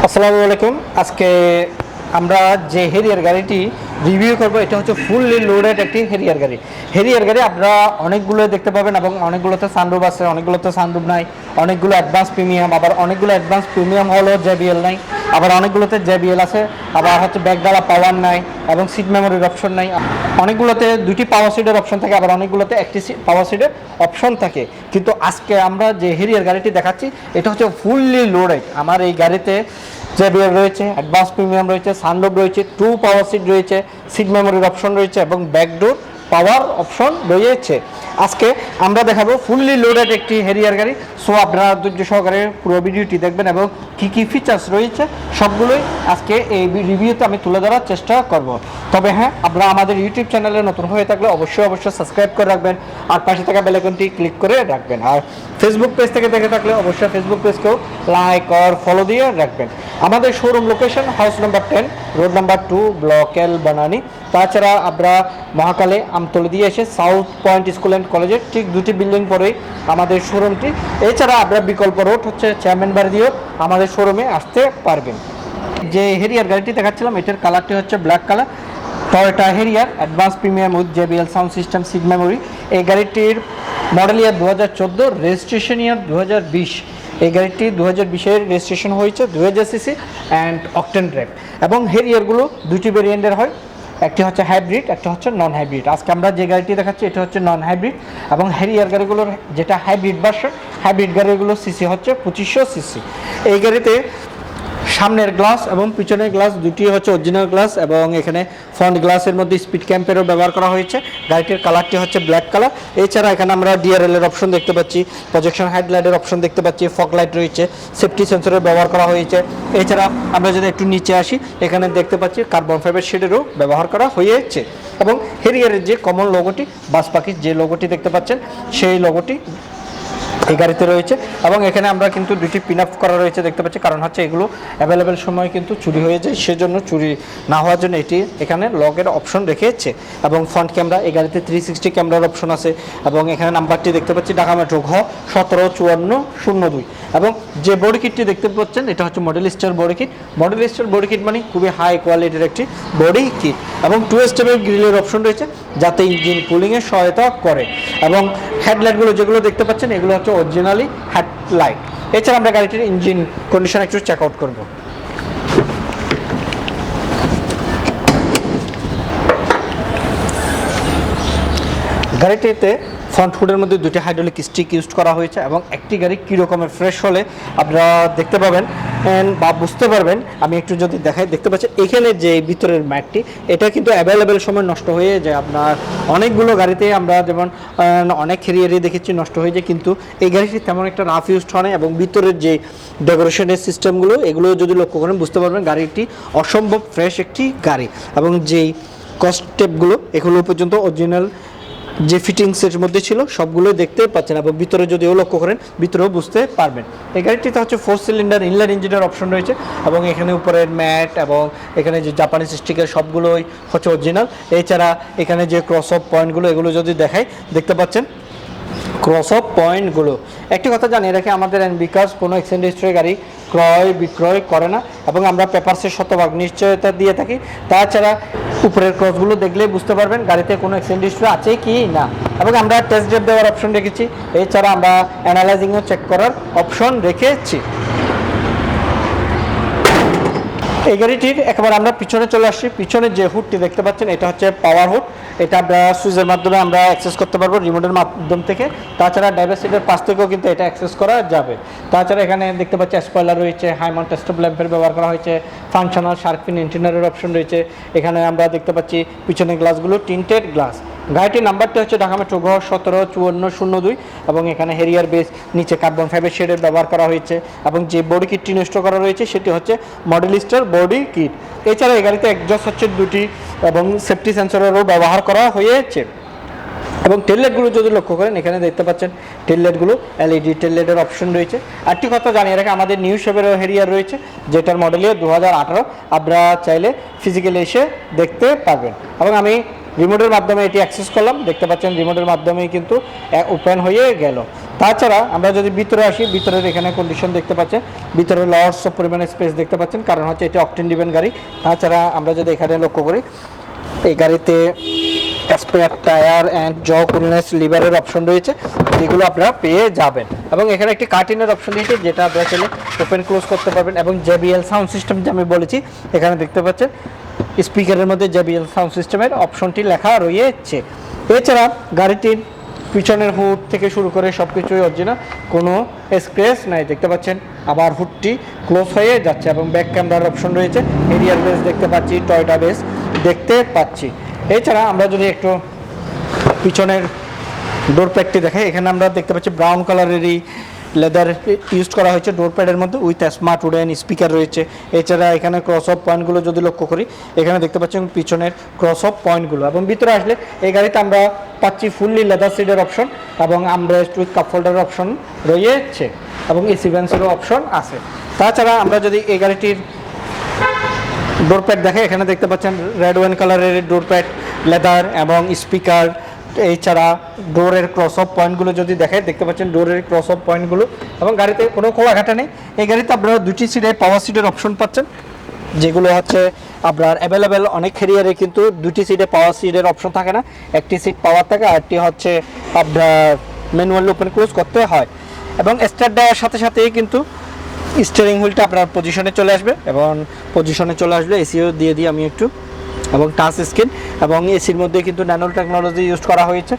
আসসালামু আলাইকুম। আজকে আমরা যে হেরিয়ার গাড়িটি রিভিউ করব এটা হচ্ছে ফুললি লোডেড একটি হেরিয়ার গাড়ি। হেরিয়ার গাড়ি আপনারা অনেকগুলো দেখতে পাবেন এবং অনেকগুলোতে সানরুফ আছে, অনেকগুলোতে সানরুফ নাই, অনেকগুলো অ্যাডভান্স প্রিমিয়াম, আবার অনেকগুলো অ্যাডভান্স প্রিমিয়াম হলো জেবিএল নাই, আবার অনেকগুলোতে জেবিএল আছে, আবার হচ্ছে ব্যাকডালা পাওয়ার নাই এবং সিট মেমোরির অপশন নাই। অনেকগুলোতে দুটি পাওয়ার সিটের অপশন থাকে, আবার অনেকগুলোতে একটি পাওয়ার সিটের অপশন থাকে। কিন্তু আজকে আমরা যে হেরিয়ার গাড়িটি দেখাচ্ছি এটা হচ্ছে ফুললি লোডেড। আমার এই গাড়িতে জেবিএল রয়েছে, অ্যাডভান্স প্রিমিয়াম রয়েছে, সানরুফ রয়েছে, টু পাওয়ার সিট রয়েছে, সিট মেমোরির অপশন রয়েছে এবং ব্যাকডোর পাওয়ার অপশন রয়েছে। আজকে আমরা দেখাবো ফুললি লোডেড একটি হেরিয়ার গাড়ি। সো আপনারা ধৈর্য সহকারে পুরো ভিডিওটি দেখবেন এবং কী কী ফিচার্স রয়েছে সবগুলোই আজকে এই রিভিউতে আমি তুলে ধরার চেষ্টা করব। তবে হ্যাঁ, আপনারা আমাদের ইউটিউব চ্যানেলে নতুন হয়ে থাকলে অবশ্যই সাবস্ক্রাইব করে রাখবেন আর পাশে থাকা বেল আইকনটি ক্লিক করে রাখবেন। আর ফেসবুক পেজ থেকে দেখে থাকলে অবশ্যই ফেসবুক পেজকেও লাইক আর ফলো দিয়ে রাখবেন। আমাদের showroom location house number 10, road number 2, block L, Banani. তাছাড়া আমরা মহাকালে আমতলি দিয়ে এসে সাউথ পয়েন্ট স্কুল অ্যান্ড কলেজের ঠিক দুটি বিল্ডিং পরেই আমাদের শোরুমটি। এছাড়া আমরা বিকল্প রোড হচ্ছে চেয়ারম্যান বাড়ি দিয়েও আমাদের শোরুমে আসতে পারবেন। যে হেরিয়ার গাড়িটি দেখাচ্ছিলাম এটার কালারটি হচ্ছে black colour, Toyota Harrier advance premium with JBL sound system, seat memory. এই গাড়িটির মডেল ইয়ার 2014, রেজিস্ট্রেশন ইয়ার 2020। এই গাড়িটি 2020-এর রেজিস্ট্রেশন হয়েছে, 2000 সিসি অ্যান্ড অকটেন ড্রাইভ। এবং হেরিয়ারগুলো দুটি ভেরিয়েন্টের হয়, একটি হচ্ছে হাইব্রিড, একটা হচ্ছে নন হাইব্রিড। আজকে আমরা যে গাড়িটি দেখাচ্ছি এটা হচ্ছে নন হাইব্রিড এবং হেরিয়ার গাড়িগুলোর যেটা হাইব্রিড ভার্সন, হাইব্রিড গাড়িগুলোর সিসি হচ্ছে 2500 সিসি। এই গাড়িতে সামনের গ্লাস এবং পিছনের গ্লাস দুটি হচ্ছে অরিজিনাল গ্লাস এবং এখানে ফ্রন্ট গ্লাসের মধ্যে স্পিড ক্যাম্পেরও ব্যবহার করা হয়েছে। গাড়িটির কালারটি হচ্ছে ব্ল্যাক কালার। এছাড়া এখানে আমরা ডিআরএল এর অপশন দেখতে পাচ্ছি, প্রজেকশন হেডলাইটের অপশন দেখতে পাচ্ছি, ফগ লাইট রয়েছে, সেফটি সেন্সরের ব্যবহার করা হয়েছে। এছাড়া আমরা যদি একটু নিচে আসি এখানে দেখতে পাচ্ছি কার্বন ফাইবার শেডেরও ব্যবহার করা হয়েছে এবং হেরিয়ারের যে কমন লোগোটি, বাস পাখির যে লোগোটি দেখতে পাচ্ছেন সেই লোগোটি এই গাড়িতে রয়েছে। এবং এখানে আমরা কিন্তু দুটি পিন আপ করা রয়েছে দেখতে পাচ্ছি, কারণ হচ্ছে এগুলো অ্যাভেলেবেল সময় কিন্তু চুরি হয়ে যায়, সেজন্য চুরি না হওয়ার জন্য এটি এখানে লগের অপশন রেখেছে। এবং ফ্রন্ট ক্যামেরা, এই গাড়িতে 360 ক্যামেরার অপশন আছে এবং এখানে নাম্বারটি দেখতে পাচ্ছি ঢাকা মেট্রো ঘ 175402। এবং যে বডি কিটটি দেখতে পাচ্ছেন এটা হচ্ছে model star body kit. Model star body kit মানে খুবই হাই কোয়ালিটির একটি বডি কিট এবং 2 স্টেপের গ্রিলের অপশন রয়েছে যাতে ইঞ্জিন কুলিংয়ে সহায়তা করে। এবং হেডলাইটগুলো যেগুলো দেখতে পাচ্ছেন এগুলো হচ্ছে অরিজিনালি হেডলাইট। এছাড়া আমরা গাড়িটির ইঞ্জিন কন্ডিশন একটু চেক আউট করব। গাড়িটিতে ফ্রন্ট হুডের মধ্যে দুটি হাইড্রোলিক স্টিক ইউজ করা হয়েছে এবং একটি গাড়ি কী রকমের ফ্রেশ হলে আপনারা দেখতে পাবেন বা বুঝতে পারবেন। আমি একটু যদি দেখাই, দেখতে পাচ্ছেন এখানে যে ভিতরের ম্যাটটি এটা কিন্তু অ্যাভেলেবেল সময় নষ্ট হয়ে যায়। আপনার অনেকগুলো গাড়িতে আমরা যেমন অনেক হেরিয়ারই দেখেছি নষ্ট হয়ে যায়, কিন্তু এই গাড়িটি তেমন একটা রাফ ইউজ হয় না এবং ভিতরের যে ডেকোরেশনের সিস্টেমগুলো এগুলো যদি লক্ষ্য করেন বুঝতে পারবেন গাড়িটি অসম্ভব ফ্রেশ একটি গাড়ি। এবং যেই কস্টেপগুলো এগুলো পর্যন্ত অরিজিনাল যে ফিটিংসের মধ্যে ছিল সবগুলো দেখতে পাচ্ছেন এবং ভিতরে যদিও লক্ষ্য করেন ভিতরেও বুঝতে পারবেন। এই গাড়িটিতে হচ্ছে 4 সিলিন্ডার ইনলাইন ইঞ্জিনের অপশন রয়েছে এবং এখানে উপরের ম্যাট এবং এখানে যে জাপানিজ স্টিকার সবগুলোই হচ্ছে অরিজিনাল। এছাড়া এখানে যে ক্রস অফ পয়েন্টগুলো এগুলো যদি দেখাই দেখতে পাচ্ছেন ক্রস অফ পয়েন্টগুলো। একটি কথা জানিয়ে রাখি, আমাদের বিকাশ কোনো এক্সচেঞ্জ হিস্ট্রি গাড়ি ক্রয় বিক্রয় করে না এবং আমরা পেপারসের শতভাগ নিশ্চয়তা দিয়ে থাকি। তাছাড়া উপরের ক্রসগুলো দেখলেই বুঝতে পারবেন গাড়িতে কোনো এক্সচেঞ্জ হিস্ট্রি আছে কি না। এবং আমরা টেস্ট ড্রাইভ দেওয়ার অপশন রেখেছি, এছাড়া আমরা অ্যানালাইজিংও চেক করার অপশন রেখেছি। এই গাড়িটির একেবারে আমরা পিছনে চলে আসছি। পিছনে যে হুডটি দেখতে পাচ্ছেন এটা হচ্ছে পাওয়ার হুড। এটা আমরা সুইচের মাধ্যমে আমরা অ্যাক্সেস করতে পারবো রিমোটের মাধ্যম থেকে। তাছাড়া ড্রাইভার সিটের পাশ থেকেও কিন্তু এটা অ্যাক্সেস করা যাবে। তাছাড়া এখানে দেখতে পাচ্ছি স্পয়লার রয়েছে, হাই মাউন্ট স্টপ ল্যাম্পের ব্যবহার করা হয়েছে, ফাংশনাল শার্ক ফিন ইন্টিরিয়রের অপশন রয়েছে। এখানে আমরা দেখতে পাচ্ছি পিছনের গ্লাসগুলো টিন্টেড গ্লাস। গাড়িটির নাম্বারটি হচ্ছে ঢাকা মেট্রো ঘ 175402 এবং এখানে হেরিয়ার বেস, নিচে কার্বন ফাইবার শেডের ব্যবহার করা হয়েছে এবং যে বডি কিটটি নষ্ট করা রয়েছে সেটি হচ্ছে মডেল স্টার বডি কিট। এছাড়া এই গাড়িতে এক্সজস্ট হচ্ছে দুটি এবং সেফটি সেন্সরেরও ব্যবহার করা হয়েছে। এবং টেললাইটগুলো যদি লক্ষ্য করেন এখানে দেখতে পাচ্ছেন টেললাইটগুলো এলইডি টেললাইটের অপশন রয়েছে। আরেকটি কথা জানিয়ে রাখি, আমাদের নিউ শেপেরও হেরিয়ার রয়েছে যেটার মডেল ইয়ার 2018। আপনারা চাইলে ফিজিক্যালি এসে দেখতে পারবেন। এবং আমি রিমোটের মাধ্যমে এটি অ্যাক্সেস করলাম, দেখতে পাচ্ছেন রিমোটের মাধ্যমেই কিন্তু ওপেন হয়ে গেল। তাছাড়া আমরা যদি ভিতরে আসি, ভিতরের এখানে কন্ডিশন দেখতে পাচ্ছেন, ভিতরে লটস অফ পরিমাণে স্পেস দেখতে পাচ্ছেন, কারণ হচ্ছে এটি অকটেন ডিভেন গাড়ি। তাছাড়া আমরা যদি এখানে লক্ষ্য করি, এই গাড়িতে স্পেয়ার টায়ার অ্যান্ড জ কুলনেস লিভারের অপশন রয়েছে, যেগুলো আপনারা পেয়ে যাবেন। এবং এখানে একটি কার্টিনের অপশন দিয়েছে, যেটা আপনারা চাইলে ওপেন ক্লোজ করতে পারবেন। এবং JBL সাউন্ড সিস্টেম যে আমি বলেছি, এখানে দেখতে পাচ্ছেন স্পিকারের মধ্যে JBL সাউন্ড সিস্টেমের অপশনটি লেখা রয়েছে। এছাড়া গাড়িটির পিছনের হুড থেকে শুরু করে সব কিছুই অরিজিনাল, কোনো স্ক্র্যাচ নাই দেখতে পাচ্ছেন। আবার হুডটি ক্লোজ হয়ে যাচ্ছে এবং ব্যাক ক্যামেরার অপশন রয়েছে। এরিয়ার বেস দেখতে পাচ্ছি, টয়টা বেস দেখতে পাচ্ছি। এছাড়া আমরা যদি একটু পিছনের ডোর প্যাডটি দেখাই, এখানে আমরা দেখতে পাচ্ছি ব্রাউন কালারেরই লেদার ইউজ করা হয়েছে ডোর প্যাডের মধ্যে, উইথ স্মার্ট উডেন স্পিকার রয়েছে। এছাড়া এখানে ক্রস অফ পয়েন্টগুলো যদি লক্ষ্য করি, এখানে দেখতে পাচ্ছেন পিছনের ক্রস অফ পয়েন্টগুলো। এবং ভিতরে আসলে এই গাড়িতে আমরা পাচ্ছি ফুললি লেদার সিটের অপশন এবং আমরেস্ট উইথ কাপ হোল্ডারের অপশন রয়েছে এবং এসি ভেন্টসেরও অপশন আছে। তাছাড়া আমরা যদি এই গাড়িটির ডোর প্যাড দেখাই, এখানে দেখতে পাচ্ছেন রেড ওয়াইন কালারের ডোর প্যাড, লেদার এবং স্পিকার। এছাড়া ডোরের ক্রস অফ পয়েন্টগুলো যদি দেখেন, দেখতে পাচ্ছেন ডোরের ক্রস অফ পয়েন্টগুলো। এবং গাড়িতে কোনো খোলাঘাটা নেই। এই গাড়িতে আপনারা দুটি সিটে পাওয়ার সিটের অপশন পাচ্ছেন, যেগুলো হচ্ছে আপনার অ্যাভেলেবেল। অনেক ক্যারিয়ারে কিন্তু দুটি সিটে পাওয়ার সিটের অপশন থাকে না, একটি সিট পাওয়ার থাকে, আরটি হচ্ছে আপনার ম্যানুয়ালি ওপেন ক্লোজ করতে হয়। এবং স্টার্ট দেওয়ার সাথে সাথেই কিন্তু স্টিয়ারিং হুইলটা আপনার পজিশনে চলে আসবে এবং পজিশনে চলে আসলে এসিও দিয়ে দিই আমি একটু, এবং টাচ স্ক্রিন এবং এসির মধ্যে কিন্তু ন্যানো টেকনোলজি ইউজ করা হয়েছে।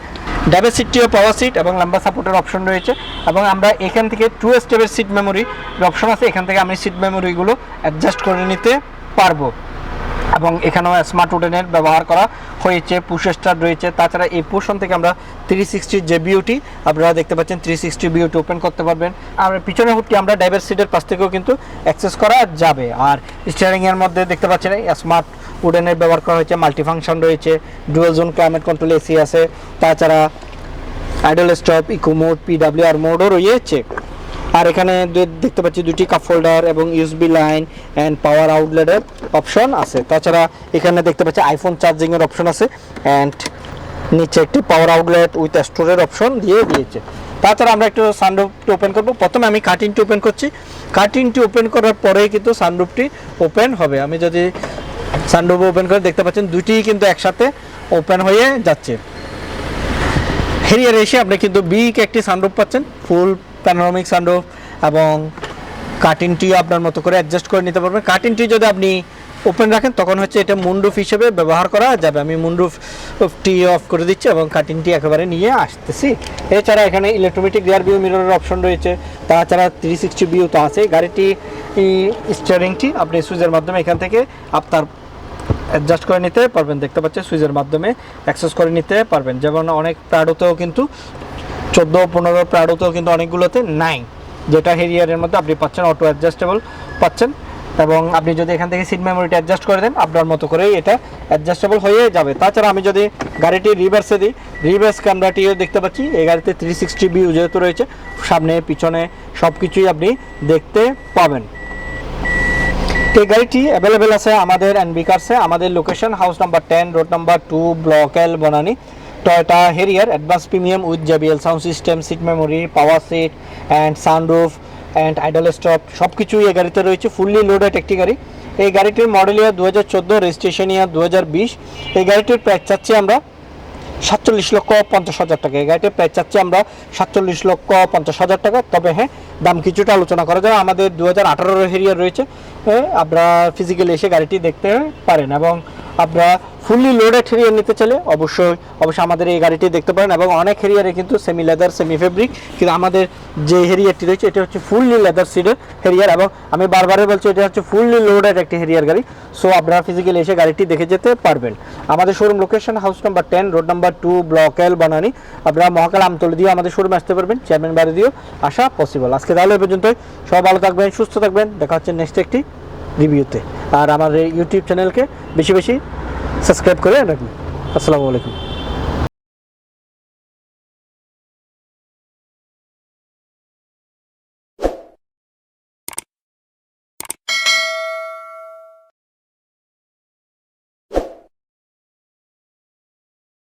ড্রাইভার সিটটিও পাওয়ার সিট এবং লাম্বা সাপোর্টের অপশন রয়েছে। এবং আমরা এখান থেকে 2 স্টেপের সিট মেমোরি অপশন আছে, এখান থেকে আমি সিট মেমোরিগুলো অ্যাডজাস্ট করে নিতে পারবো। এবং এখানেও স্মার্ট উডেনের ব্যবহার করা হয়েছে, পুশ স্টার্ট রয়েছে। তাছাড়া এই পোর্শন থেকে আমরা 360 যে বিউটি আপনারা দেখতে পাচ্ছেন, 360 বিউটি ওপেন করতে পারবেন। আর পিছনের হুডটি আমরা ড্রাইভার সিটের পাশ থেকেও কিন্তু অ্যাক্সেস করা যাবে। আর স্টিয়ারিংয়ের মধ্যে দেখতে পাচ্ছেন স্মার্ট উডেনের ব্যবহার করা হয়েছে, মাল্টিফাংশন রয়েছে, dual zone climate control AC আছে। তাছাড়া idle stop, eco mode, PWR মোডও রয়েছে। আর এখানে দেখতে পাচ্ছি দুটি কাপ হোল্ডার এবং ইউএসবি লাইন অ্যান্ড পাওয়ার আউটলেটের অপশন আছে। তাছাড়া এখানে দেখতে পাচ্ছি আইফোন চার্জিংয়ের অপশন আছে অ্যান্ড নিচে একটি পাওয়ার আউটলেট উইথ স্টোরের অপশন দিয়ে দিয়েছে। তাছাড়া আমরা একটু সানরুফটি ওপেন করব। প্রথমে আমি কার্টিনটি ওপেন করছি, কার্টিনটি ওপেন করার পরেই কিন্তু সানরুফটি ওপেন হবে। আমি যদি সানরুফ ওপেন করে দেখতে পাচ্ছেন দুটিই কিন্তু একসাথে ওপেন হয়ে যাচ্ছে। হেরিয়ার এসে আপনি কিন্তু বিগ একটি সানরুফ পাচ্ছেন, ফুল প্যানোরামিক সানরুফ, এবং কার্টিনটি আপনার মতো করে অ্যাডজাস্ট করে নিতে পারবেন। কার্টিনটি যদি আপনি ওপেন রাখেন তখন হচ্ছে এটা মুনরুফ হিসেবে ব্যবহার করা যাবে। আমি মুনরুফটি অফ করে দিচ্ছি এবং কার্টিনটি একেবারে নিয়ে আসতেছি। এছাড়া এখানে ইলেকট্রোমেটিক রিয়ার ভিউ মিররের অপশন রয়েছে। তাছাড়া 360 ভিউ তো আছে। গাড়িটি স্টিয়ারিংটি আপনি সুইচের মাধ্যমে এখান থেকে আপনার অ্যাডজাস্ট করে নিতে পারবেন, দেখতে পাচ্ছেন সুইচের মাধ্যমে অ্যাক্সেস করে নিতে পারবেন। যেমন অনেক প্রাডোতেও কিন্তু 14-15 প্রাডোতেও কিন্তু অনেকগুলোতে নাই, যেটা হেরিয়ারের মধ্যে আপনি পাচ্ছেন অটো অ্যাডজাস্টেবল পাচ্ছেন। এবং আপনি যদি এখান থেকে সিট মেমোরিটা অ্যাডজাস্ট করে দেন আপনার মতো করেই এটা অ্যাডজাস্টেবল হয়ে যাবে। তাছাড়া আমি যদি গাড়িটি রিভার্সে দিই, রিভার্স ক্যামেরাটিও দেখতে পাচ্ছি। এই গাড়িতে 360 ভিউ যেহেতু রয়েছে, সামনে পিছনে সব কিছুই আপনি দেখতে পাবেন। এই গাড়িটি অ্যাভেলেবেল আছে আমাদের এনবি কার্সে। আমাদের location house number 10, road number 2, block L, Banani. Toyota Harrier advance premium with JBL sound system, seat memory, power seat and sunroof and idle stop সব কিছুই এই গাড়িতে রয়েছে। ফুললি লোডেড একটি গাড়ি। এই গাড়িটির মডেল ইয়ার 2014, রেজিস্ট্রেশন ইয়ার 2020। এই গাড়িটির প্রাইস চাচ্ছি আমরা 47,50,000 টাকা। এই গাড়িটির প্রাইস চাচ্ছি আমরা 47,50,000 টাকা। তবে হ্যাঁ, দাম কিছুটা আলোচনা করা যায়। আমাদের 2018 হেরিয়ার রয়েছে, আপনারা ফিজিক্যালি এসে গাড়িটি দেখতে পারেন। এবং আপনারা ফুললি লোডেড হেরিয়ার নিতে চাইলে অবশ্যই আমাদের এই গাড়িটি দেখতে পারেন। এবং অনেক হেরিয়ারে কিন্তু সেমি লেদার, সেমি ফেব্রিক, কিন্তু আমাদের যে হেরিয়ারটি রয়েছে এটা হচ্ছে ফুললি লেদার সিটের হেরিয়ার। এবং আমি বারবারই বলছি এটা হচ্ছে ফুললি লোডেড একটি হেরিয়ার গাড়ি। সো আপনারা ফিজিক্যালি এসে গাড়িটি দেখে যেতে পারবেন। আমাদের showroom location house number 10, road number 2, block L, Banani. আপনারা মহাকাল আমতলী দিয়ে আমাদের শোরুমে আসতে পারবেন, চেয়ারম্যান বাড়ি দিয়েও আসা পসিবল। আজকে তাহলে এ পর্যন্তই। সবাই ভালো থাকবেন, সুস্থ থাকবেন। দেখা হচ্ছে নেক্সট একটি রিভিউতে। আর আমার এই ইউটিউব চ্যানেলকে বেশি বেশি সাবস্ক্রাইব করে রাখবেন। আসসালামু আলাইকুম।